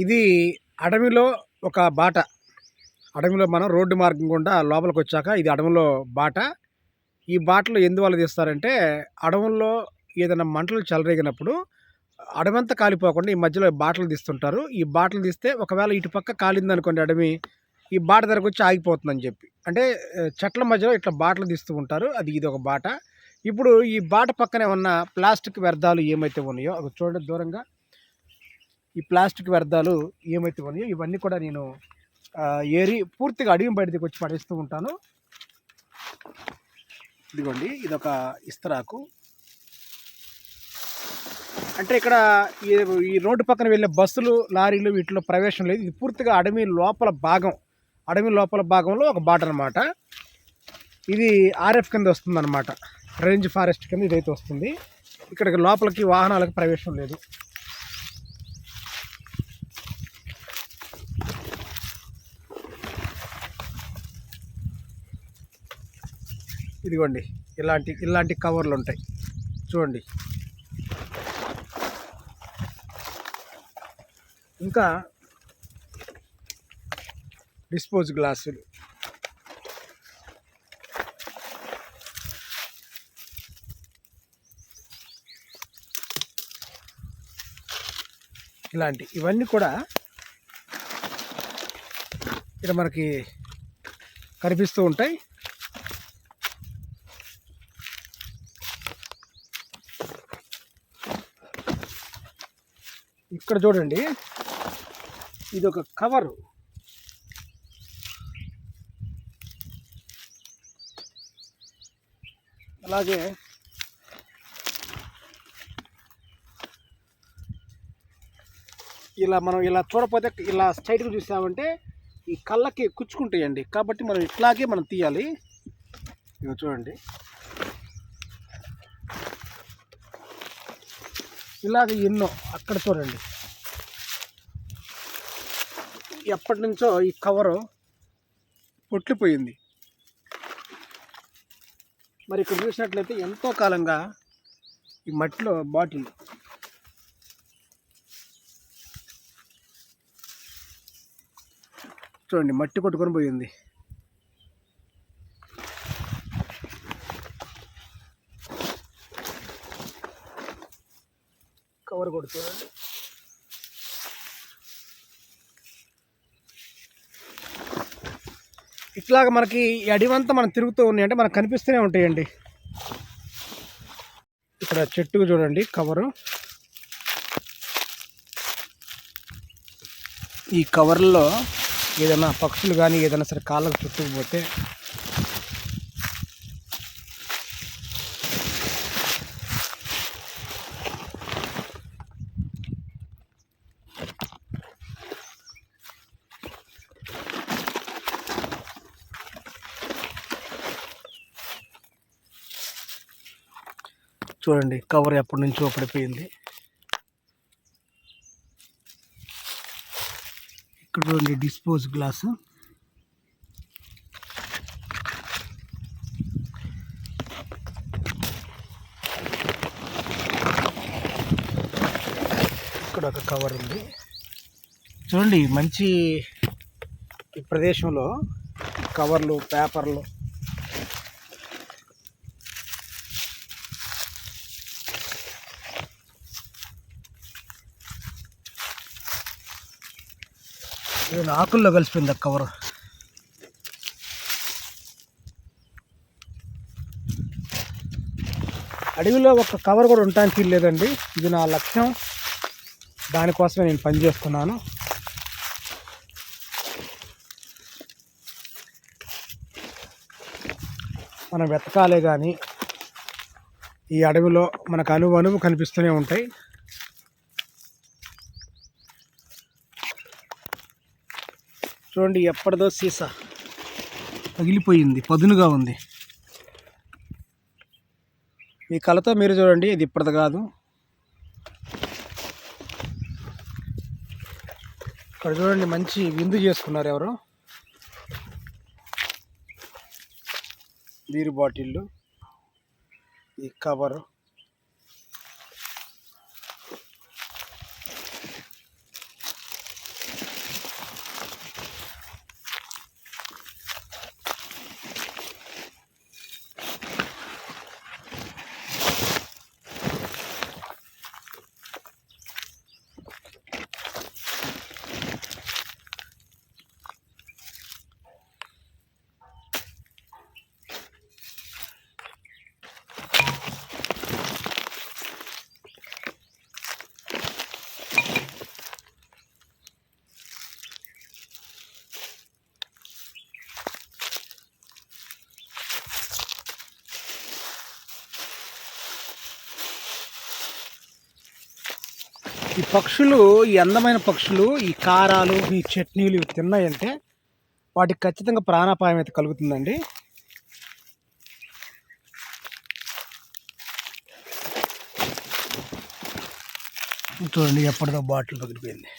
ఇది అడవిలో ఒక బాట. అడవిలో మనం రోడ్డు మార్గం గుండా లోపలికొచ్చాక ఇది అడవిలో బాట. ఈ బాటలో ఎందువల్ల తీస్తారంటే, అడవుల్లో ఏదైనా మంటలు చెలరేగినప్పుడు అడవంతా కాలిపోకుండా ఈ మధ్యలో బాటలు తీస్తుంటారు. ఈ బాటలు తీస్తే ఒకవేళ ఇటు పక్క కాలిందనుకోండి అడవి, ఈ బాట దగ్గరకొచ్చి ఆగిపోతుందని చెప్పి. అంటే చెట్ల మధ్యలో ఇట్లా బాటలు తీస్తూ ఉంటారు. ఇదొక బాట. ఇప్పుడు ఈ బాట పక్కనే ఉన్న ప్లాస్టిక్ వ్యర్థాలు ఏమైతే ఉన్నాయో అవి చూడండి దూరంగా. ఈ ప్లాస్టిక్ వ్యర్థాలు ఏమైతే ఉన్నాయో ఇవన్నీ కూడా నేను ఏరి పూర్తిగా అడవి బయటకు వచ్చి పడేస్తూ ఉంటాను. ఇదిగోండి, ఇదొక ఇస్తరాకు. అంటే ఇక్కడ ఈ రోడ్డు పక్కన వెళ్ళే బస్సులు, లారీలు వీటిలో ప్రవేశం లేదు. ఇది పూర్తిగా అడవి లోపల భాగం. అడవి లోపల భాగంలో ఒక బాట అనమాట. ఇది ఆర్ఎఫ్ కింద వస్తుంది అనమాట. రేంజ్ ఫారెస్ట్ కింద ఇదైతే వస్తుంది. ఇక్కడికి లోపలికి వాహనాలకు ప్రవేశం లేదు. ఇదిగోండి, ఇలాంటి కవర్లు ఉంటాయి చూడండి. ఇంకా డిస్పోజ్ గ్లాసులు, ఇవన్నీ కూడా ఇక్కడ మనకి కనిపిస్తూ ఉంటాయి. ఇక్కడ చూడండి, ఇది ఒక కవరు. అలాగే మనం ఇలా చూడకపోతే, ఇలా స్ట్రైట్గా చూసామంటే ఈ కళ్ళకి కుచ్చుకుంటాయండి. కాబట్టి మనం ఇట్లాగే మనం తీయాలి. ఇక చూడండి, ఇలాగ ఎన్నో. అక్కడ చూడండి, ఎప్పటి నుంచో ఈ కవరు పొట్లిపోయింది. మరి ఇక్కడ చూసినట్లయితే ఎంతో కాలంగా ఈ మట్టిలో బాటిల్, చూడండి, మట్టి కొట్టుకొని పోయింది. కవర్ కూడా చూడండి. ఇట్లాగ మనకి ఈ అడివంతా మనం తిరుగుతూ ఉన్నాయి అంటే మనకు కనిపిస్తూనే ఉంటాయండి. ఇక్కడ చెట్టుకు చూడండి కవరు. ఈ కవర్లో ఏదైనా పక్షులు కానీ ఏదైనా సరే కాళ్ళకు చుట్టుకుపోతే చూడండి, కవర్ ఎప్పటి నుంచో పడిపోయింది. ఇక్కడ చూడండి డిస్పోజ్ గ్లాసు. ఇక్కడ ఒక కవర్ ఉంది చూడండి. మంచి ఈ ప్రదేశంలో కవర్లు, పేపర్లు, ఆకుల్లో కలిసిపోయింది ఆ కవర్. అడవిలో ఒక కవర్ కూడా ఉండటానికి లేదండి. ఇది నా లక్ష్యం. దానికోసమే నేను పనిచేస్తున్నాను. మనం వెతకాలే కానీ ఈ అడవిలో మనకు అణువు కనిపిస్తూనే ఉంటాయి. చూడండి, ఎప్పటిదో సీసా పగిలిపోయింది, పదునుగా ఉంది. మీ కళ్ళతో మీరు చూడండి, ఇది ఇప్పటిది కాదు. ఇక్కడ చూడండి, మంచి విందు చేసుకున్నారు ఎవరో. బీరు బాటిళ్ళు, ఈ కవరు, పక్షులు, ఈ అందమైన పక్షులు ఈ కారాలు, ఈ చట్నీలు ఇవి తిన్నాయంటే వాటికి ఖచ్చితంగా ప్రాణాపాయం అయితే కలుగుతుందండి. చూడండి, ఎప్పటిదో బాటిల్ పగిలిపోయింది,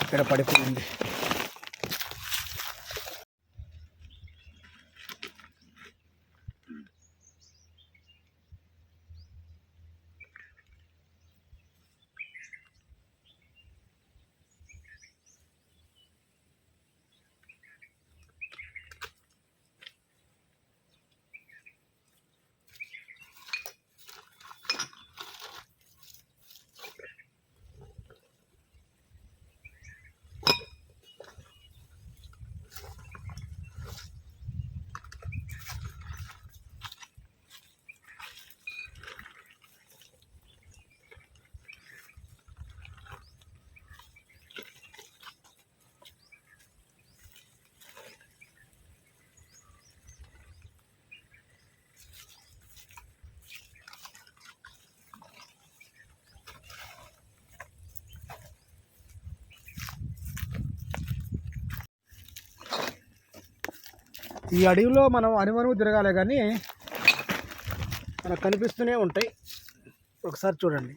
ఇక్కడ పడిపోయింది. ఈ అడవిలో మనం అనుమనువు తిరగాలి కానీ మనకు కనిపిస్తూనే ఉంటాయి. ఒకసారి చూడండి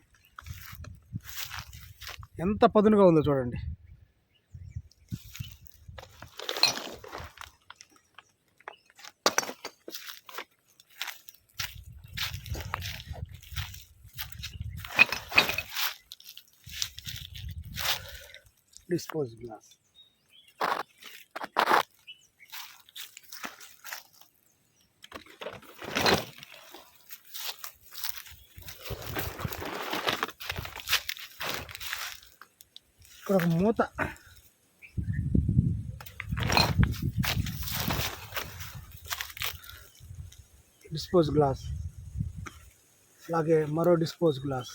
ఎంత పదునుగా ఉందో చూడండి. Dispose glass. ఇక్కడ ఒక మూత, డిస్పోజ్ గ్లాస్, అలాగే మరో డిస్పోజ్ గ్లాస్.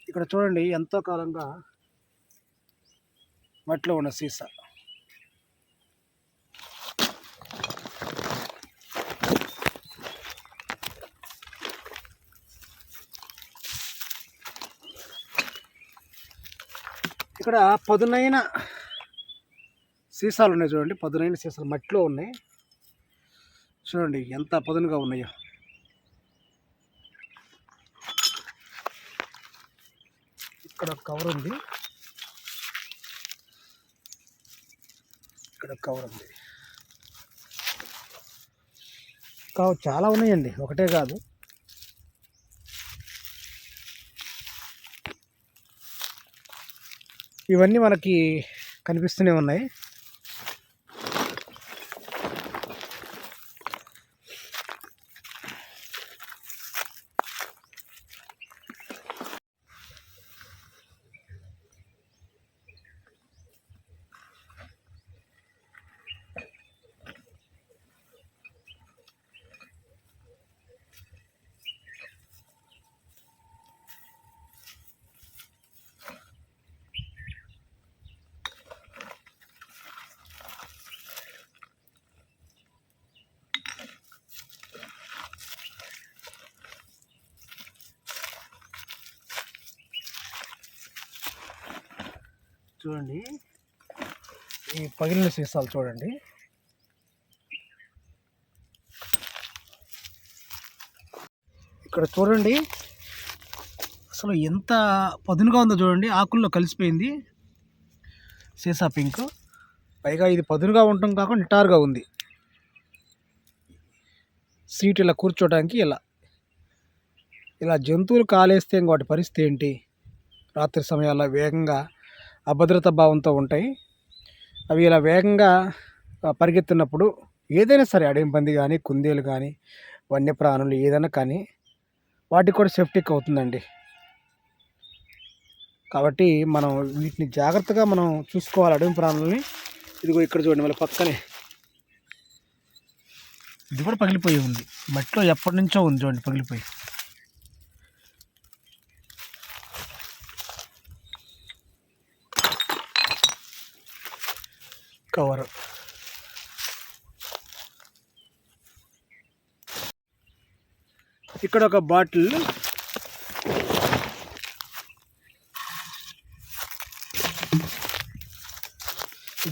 ఇక్కడ చూడండి ఎంతో కాలంగా మట్టిలో ఉన్న సీసా. ఇక్కడ పదునైన సీసాలు ఉన్నాయి చూడండి, పదునైన సీసాలు మట్టిలో ఉన్నాయి. చూడండి ఎంత పదునుగా ఉన్నాయో. ఇక్కడ కవర్ ఉంది, ఇక్కడ కవర్ ఉంది. చాలా ఉన్నాయండి, ఒకటే కాదు. ఇవన్నీ మనకి కనిపిస్తూనే ఉన్నాయి. చూడండి ఈ పగిలిన సీసాలు చూడండి. ఇక్కడ చూడండి అసలు ఎంత పదునుగా ఉందో చూడండి. ఆకుల్లో కలిసిపోయింది సీసా పింక్. పైగా ఇది పదునుగా ఉండటం కాకుండా నిటారుగా ఉంది. సీట్ ఇలా కూర్చోడానికి ఇలా జంతువులు కాలేస్తే వాటి పరిస్థితి ఏంటి? రాత్రి సమయాల్లో వేగంగా అభద్రతా భావంతో ఉంటాయి. అవి ఇలా వేగంగా పరిగెత్తినప్పుడు ఏదైనా సరే, అడవి పంది కానీ, కుందేలు కానీ, వన్యప్రాణులు ఏదైనా కానీ వాటికి కూడా సేఫ్టీకి అవుతుందండి. కాబట్టి మనం వీటిని జాగ్రత్తగా మనం చూసుకోవాలి, అడవి ప్రాణులని. ఇదిగో ఇక్కడ చూడండి, మళ్ళీ పక్కనే ఇది కూడా పగిలిపోయి ఉంది. మట్టిలో ఎప్పటి నుంచో ఉంది చూడండి, పగిలిపోయి. కవర్. ఇక్కడ ఒక బాటిల్.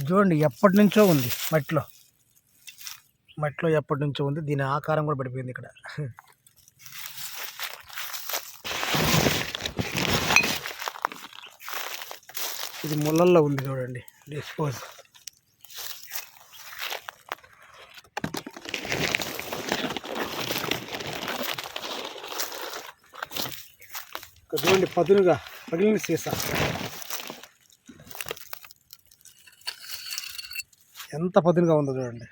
చూడండి ఎప్పటి నుంచో ఉంది మట్టిలో ఎప్పటి నుంచో ఉంది. దీని ఆకారం కూడా పడిపోయింది ఇక్కడ. ఇది ముళ్ళల్లో ఉంది చూడండి, డిస్పోజ్. చూడండి పదునుగా పగిలిన సీసా. ఎంత పదునుగా ఉందో చూడండి.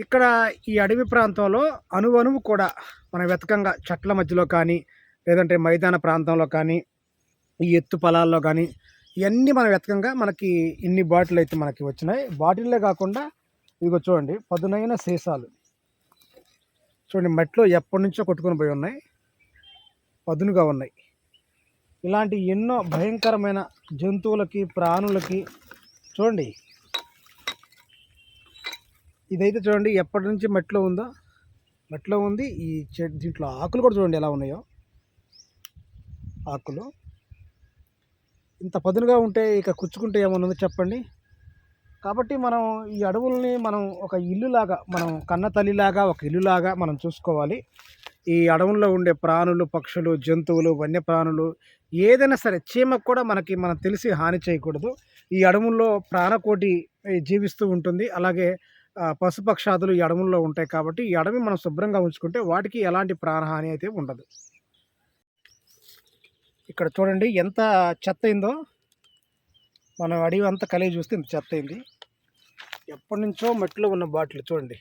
ఇక్కడ ఈ అడవి ప్రాంతంలో అణువణువు కూడా మనం వెతకంగా చెట్ల మధ్యలో కానీ, లేదంటే మైదాన ప్రాంతంలో కానీ, ఈ ఎత్తు పొలాల్లో కానీ, ఇవన్నీ మనం వెతకంగా మనకి ఇన్ని బాటిల్ అయితే మనకి వచ్చినాయి. బాటిల్లే కాకుండా ఇదిగో చూడండి పదునైన సీసాలు. చూడండి మట్టిలో ఎప్పటి నుంచో కొట్టుకొని పోయి ఉన్నాయి, పదునుగా ఉన్నాయి. ఇలాంటి ఎన్నో భయంకరమైన జంతువులకి, ప్రాణులకి చూడండి. ఇదైతే చూడండి ఎప్పటి నుంచి మట్టిలో ఉంది. ఈ దీంట్లో ఆకులు కూడా చూడండి ఎలా ఉన్నాయో. ఆకులు ఇంత పదునుగా ఉంటే ఇక కుచ్చుకుంటే ఏమన్నా చెప్పండి. కాబట్టి మనం ఈ అడవుల్ని మనం ఒక ఇల్లులాగా, మనం కన్న తల్లిలాగా, ఒక ఇల్లులాగా మనం చూసుకోవాలి. ఈ అడవుల్లో ఉండే ప్రాణులు, పక్షులు, జంతువులు, వన్యప్రాణులు ఏదైనా సరే, చీమకు కూడా మనం తెలిసి హాని చేయకూడదు. ఈ అడవుల్లో ప్రాణకోటి జీవిస్తూ ఉంటుంది. అలాగే పశుపక్షాదులు ఈ అడవుల్లో ఉంటాయి. కాబట్టి ఈ అడవి మనం శుభ్రంగా ఉంచుకుంటే వాటికి ఎలాంటి ప్రాణహాని అయితే ఉండదు. ఇక్కడ చూడండి ఎంత చెత్త అయిందో. మనం అడవి అంతా కలిగి చూస్తే ఇంత చెత్త అయింది. ఎప్పటి నుంచో మట్టిలో ఉన్న బాటిల్ చూడండి.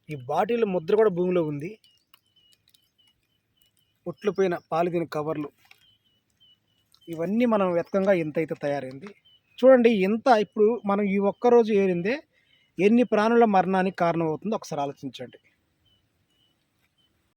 ఈ బాటిల్ ముద్ర కూడా భూమిలో ఉంది. పొట్లుపోయిన పాలిథిన్ కవర్లు, ఇవన్నీ మనం వెతకంగా ఎంత అయితే తయారైంది చూడండి. ఎంత ఇప్పుడు మనం ఈ ఒక్కరోజు ఏరిందే ఎన్ని ప్రాణుల మరణానికి కారణమవుతుందో ఒకసారి ఆలోచించండి.